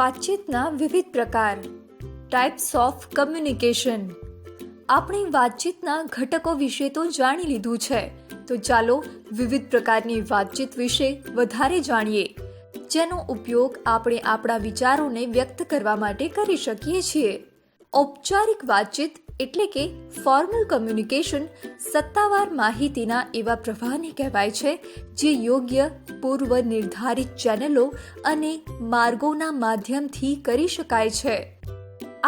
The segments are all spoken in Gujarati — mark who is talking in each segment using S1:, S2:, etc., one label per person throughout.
S1: વાતચીતના વિવિધ પ્રકાર, ટાઈપ્સ ઓફ કમ્યુનિકેશન. આપણે વાતચીતના ઘટકો વિશે તો જાણી લીધું છે, તો ચાલો વિવિધ પ્રકારની વાતચીત વિશે વધારે જાણીએ, જેનો ઉપયોગ આપણે આપણા વિચારોને વ્યક્ત કરવા માટે કરી શકીએ છીએ. ઔપચારિક વાતચીત એટલે કે ફોર્મલ કમ્યુનિકેશન સત્તાવાર માહિતીના એવા પ્રવાહને કહેવાય છે, જે યોગ્ય પૂર્વ નિર્ધારિત ચેનલો અને માર્ગોના માધ્યમથી કરી શકાય છે.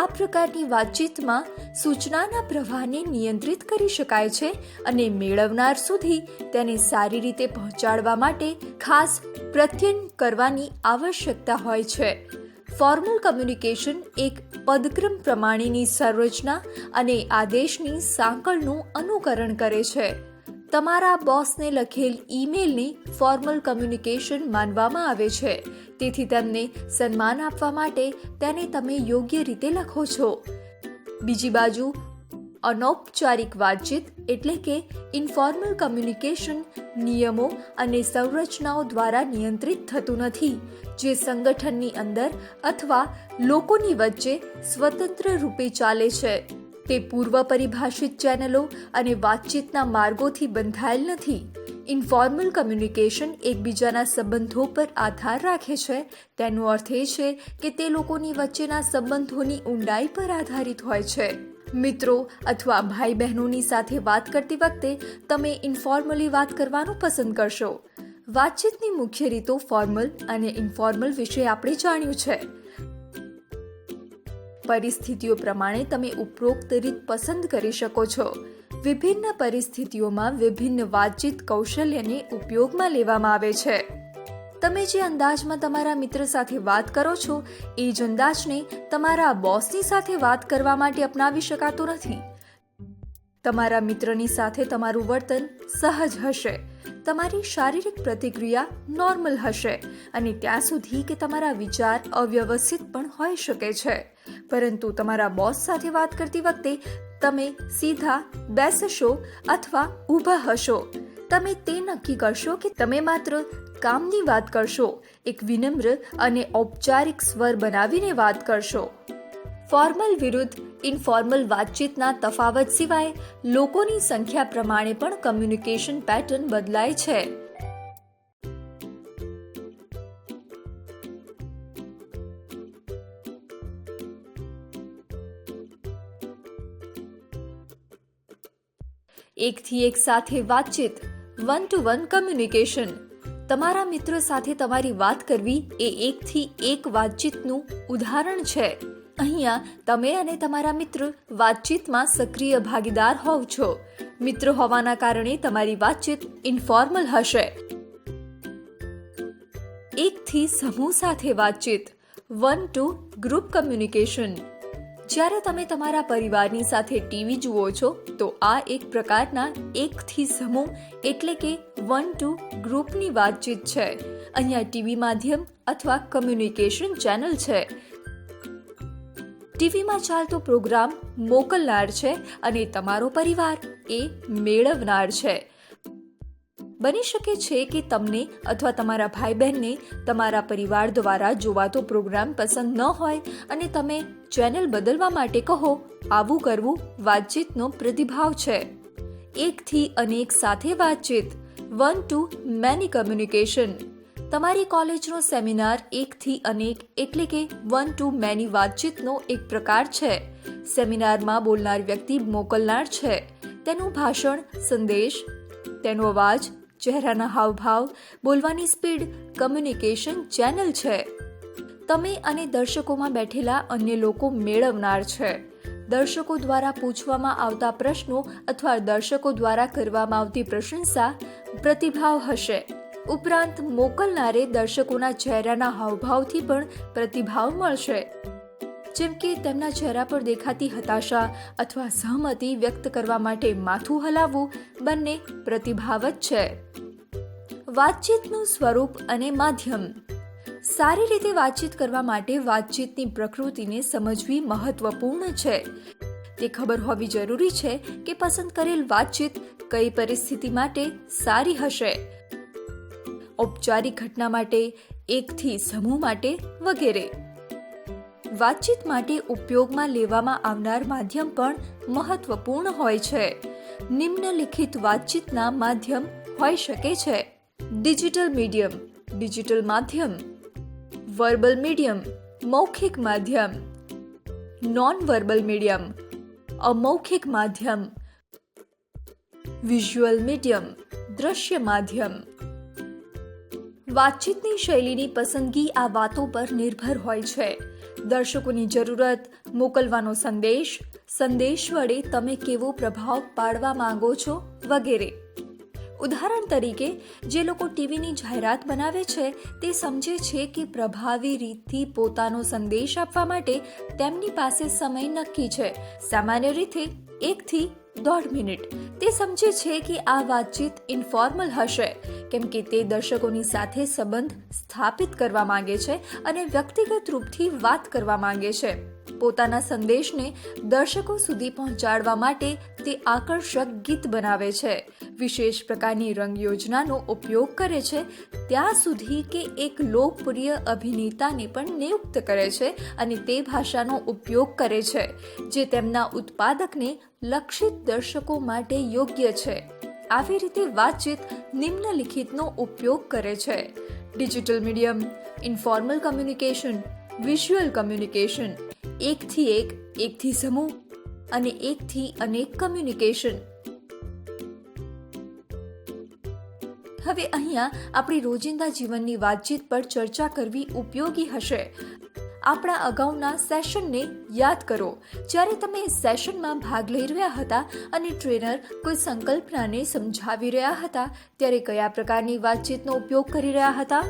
S1: આ પ્રકારની વાતચીતમાં સૂચનાના પ્રવાહને નિયંત્રિત કરી શકાય છે અને મેળવનાર સુધી તેને સારી રીતે પહોંચાડવા માટે ખાસ પ્રયત્ન કરવાની આવશ્યકતા હોય છે. ફોર્મલ કમ્યુનિકેશન એક પદક્રમ પ્રમાણેની સંરચના અને આદેશની સાંકળનું અનુકરણ કરે છે. તમારા બોસને લખેલ ઈમેલને ફોર્મલ કમ્યુનિકેશન માનવામાં આવે છે, તેથી તેમને સન્માન આપવા માટે તેને તમે યોગ્ય રીતે લખો છો. બીજી બાજુ અનૌપચારિક વાતચીત એટલે કે ઇન્ફોર્મલ કમ્યુનિકેશન નિયમો અને સંરચનાઓ દ્વારા નિયંત્રિત થતું નથી, જે સંગઠનની અંદર અથવા લોકોની વચ્ચે સ્વતંત્ર રૂપે ચાલે છે. તે પૂર્વ પરિભાષિત ચેનલો અને વાતચીતના માર્ગોથી બંધાયેલ નથી. ઇન્ફોર્મલ કમ્યુનિકેશન એકબીજાના સંબંધો પર આધાર રાખે છે. તેનો અર્થ એ છે કે તે લોકોની વચ્ચેના સંબંધોની ઊંડાઈ પર આધારિત હોય છે. મિત્રો અથવા ભાઈ બહેનોની સાથે વાત કરતી વખતે તમે ઇન્ફોર્મલી વાત કરવાનું પસંદ કરશો. વાતચીતની મુખ્ય રીતો ફોર્મલ અને ઇન્ફોર્મલ વિશે આપણે જાણ્યું છે. પરિસ્થિતિઓ પ્રમાણે તમે ઉપરોક્ત રીત પસંદ કરી શકો છો. વિભિન્ન પરિસ્થિતિઓમાં વિભિન્ન વાતચીત કૌશલ્યને ઉપયોગમાં લેવામાં આવે છે. તમે જે અંદાજમાં તમારા મિત્ર સાથે વાત કરો છો, એ જ અંદાજને તમારા બોસની સાથે વાત કરવા માટે અપનાવી શકાતો નથી. તમારા મિત્રની સાથે તમારું વર્તન સહજ હશે, તમારી શારીરિક પ્રતિક્રિયા નોર્મલ હશે અને ત્યાં સુધી કે તમારા વિચાર અવ્યવસ્થિત પણ હોઈ શકે છે. પરંતુ તમારા બોસ સાથે વાત કરતી વખતે તમે સીધા બેસશો અથવા ઊભા હશો. તમે તે નક્કી કરશો કે તમે માત્ર કામની વાત કરશો, એક વિનમ્ર અને ઔપચારિક સ્વર બનાવીને વાત કરશો. ફોર્મલ વિરુદ્ધ ઇન્ફોર્મલ વાતચીતના તફાવત સિવાય લોકોની સંખ્યા પ્રમાણે પણ કમ્યુનિકેશન પેટર્ન બદલાય છે. એકથી એક સાથે વાતચીત, વન ટુ વન કમ્યુનિકેશન. તમારા મિત્રો સાથે તમારી વાત કરવી એ એકથી એક વાતચીતનું ઉદાહરણ છે. અહીંયા તમે અને તમારા મિત્ર વાતચીતમાં સક્રિય ભાગીદાર હોવ છો. મિત્ર હોવાના કારણે તમારી વાતચીત ઇન્ફોર્મલ હશે. એકથી સમૂહ સાથે વાતચીત, વન ટુ ગ્રુપ કમ્યુનિકેશન. જ્યારે તમે તમારા પરિવારની સાથે ટીવી જુઓ છો, તો આ એક પ્રકારના એકથી સમૂહ એટલે કે વન ટુ ગ્રુપની વાતચીત છે. અહીંયા ટીવી માધ્યમ અથવા કમ્યુનિકેશન ચેનલ છે. ટીવીમાં ચાલતો પ્રોગ્રામ મોકલનાર છે અને તમારો પરિવાર એ મેળવનાર છે. બની શકે છે કે તમને અથવા તમારા ભાઈ બહેનને તમારા પરિવાર દ્વારા જોવાતો પ્રોગ્રામ પસંદ ન હોય અને તમે ચેનલ બદલવા માટે કહો. આવું કરવું વાતચીતનો પ્રતિભાવ છે. એકથી અનેક સાથે વાતચીત, વન ટુ મેની કમ્યુનિકેશન. તમારી કોલેજનો સેમિનાર એકથી અનેક એટલે કે વન ટુ મેની વાતચીતનો એક પ્રકાર છે. સેમિનારમાં બોલનાર વ્યક્તિ મોકલનાર છે. તેનું ભાષણ સંદેશ, તેનો અવાજ, ચહેરાના હાવભાવ, બોલવાની સ્પીડ કમ્યુનિકેશન ચેનલ છે. તમે અને દર્શકોમાં બેઠેલા અન્ય લોકો મેળવનાર છે. દર્શકો દ્વારા પૂછવામાં આવતા પ્રશ્નો અથવા દર્શકો દ્વારા કરવામાં આવતી પ્રશંસા પ્રતિભાવ હશે. ઉપરાંત મોકલનારે દર્શકોના ચહેરાના હાવભાવથી પણ પ્રતિભાવ મળશે, જેમ કે તેમના ચહેરા પર દેખાતી હતાશા અથવા સહમતિ વ્યક્ત કરવા માટે માથું હલાવવું, બંને પ્રતિભાવ જ છે. વાતચીતનું સ્વરૂપ અને માધ્યમ. સારી રીતે વાતચીત કરવા માટે વાતચીતની પ્રકૃતિને સમજવી મહત્વપૂર્ણ છે. તે ખબર હોવી જરૂરી છે કે પસંદ કરેલ વાતચીત કઈ પરિસ્થિતિ માટે સારી હશે. ઔપચારિક ઘટના માટે, એકથી સમૂહ માટે વગેરે. વાતચીત માટે ઉપયોગમાં લેવામાં આવનાર માધ્યમ પણ મહત્વપૂર્ણ હોય છે. નિમ્નલિખિત વાતચીતના માધ્યમ હોઈ શકે છે: ડિજિટલ મીડિયમ, ડિજિટલ માધ્યમ; વર્બલ મીડિયમ, મૌખિક માધ્યમ; નોન વર્બલ મીડિયમ, અમૌખિક માધ્યમ; વિઝ્યુઅલ મીડિયમ, દ્રશ્ય માધ્યમ. વાતચીતની શૈલીની પસંદગી આ વાતો પર નિર્ભર હોય છે: દર્શકોની જરૂરત, મોકલવાનો સંદેશ, સંદેશ વડે તમે કેવો પ્રભાવ પાડવા માંગો છો, વગેરે. ઉદાહરણ તરીકે, જે લોકો ટીવીની જાહેરાત બનાવે છે તે સમજે છે કે પ્રભાવી રીતથી પોતાનો સંદેશ આપવા માટે તેમની પાસે સમય નક્કી છે, સામાન્ય રીતે 1 થી 1.5 મિનિટ. તે સમજે છે કે આ વાતચીત ઇન્ફોર્મલ હશે, કેમ કે તે દર્શકોની સાથે સંબંધ સ્થાપિત કરવા માંગે છે અને વ્યક્તિગત રૂપથી વાત કરવા માંગે છે. પોતાના સંદેશને દર્શકો સુધી પહોંચાડવા માટે તે આકર્ષક ગીત બનાવે છે, વિશેષ પ્રકારની રંગ યોજનાનો ઉપયોગ કરે છે, ત્યાં સુધી કે એક લોકપ્રિય અભિનેતાને પણ નિયુક્ત કરે છે અને તે ભાષાનો ઉપયોગ કરે છે જે તેમના ઉત્પાદકને લક્ષિત દર્શકો માટે યોગ્ય છે. આવી રીતે વાતચીત નિમ્નલિખિતનો ઉપયોગ કરે છે: digital medium, informal communication, visual communication, 1 થી 1, 1 થી સમૂહ અને 1 થી અનેક કમ્યુનિકેશન. હવે અહીંયા આપણી રોજિંદા જીવનની વાતચીત પર ચર્ચા કરવી ઉપયોગી હશે. આપણા અગાઉના સેશનને યાદ કરો. જ્યારે તમે સેશનમાં ભાગ લઈ રહ્યા હતા અને ટ્રેનર કોઈ સંકલ્પનાને સમજાવી રહ્યા હતા, ત્યારે કયા પ્રકારની વાતચીતનો ઉપયોગ કરી રહ્યા હતા?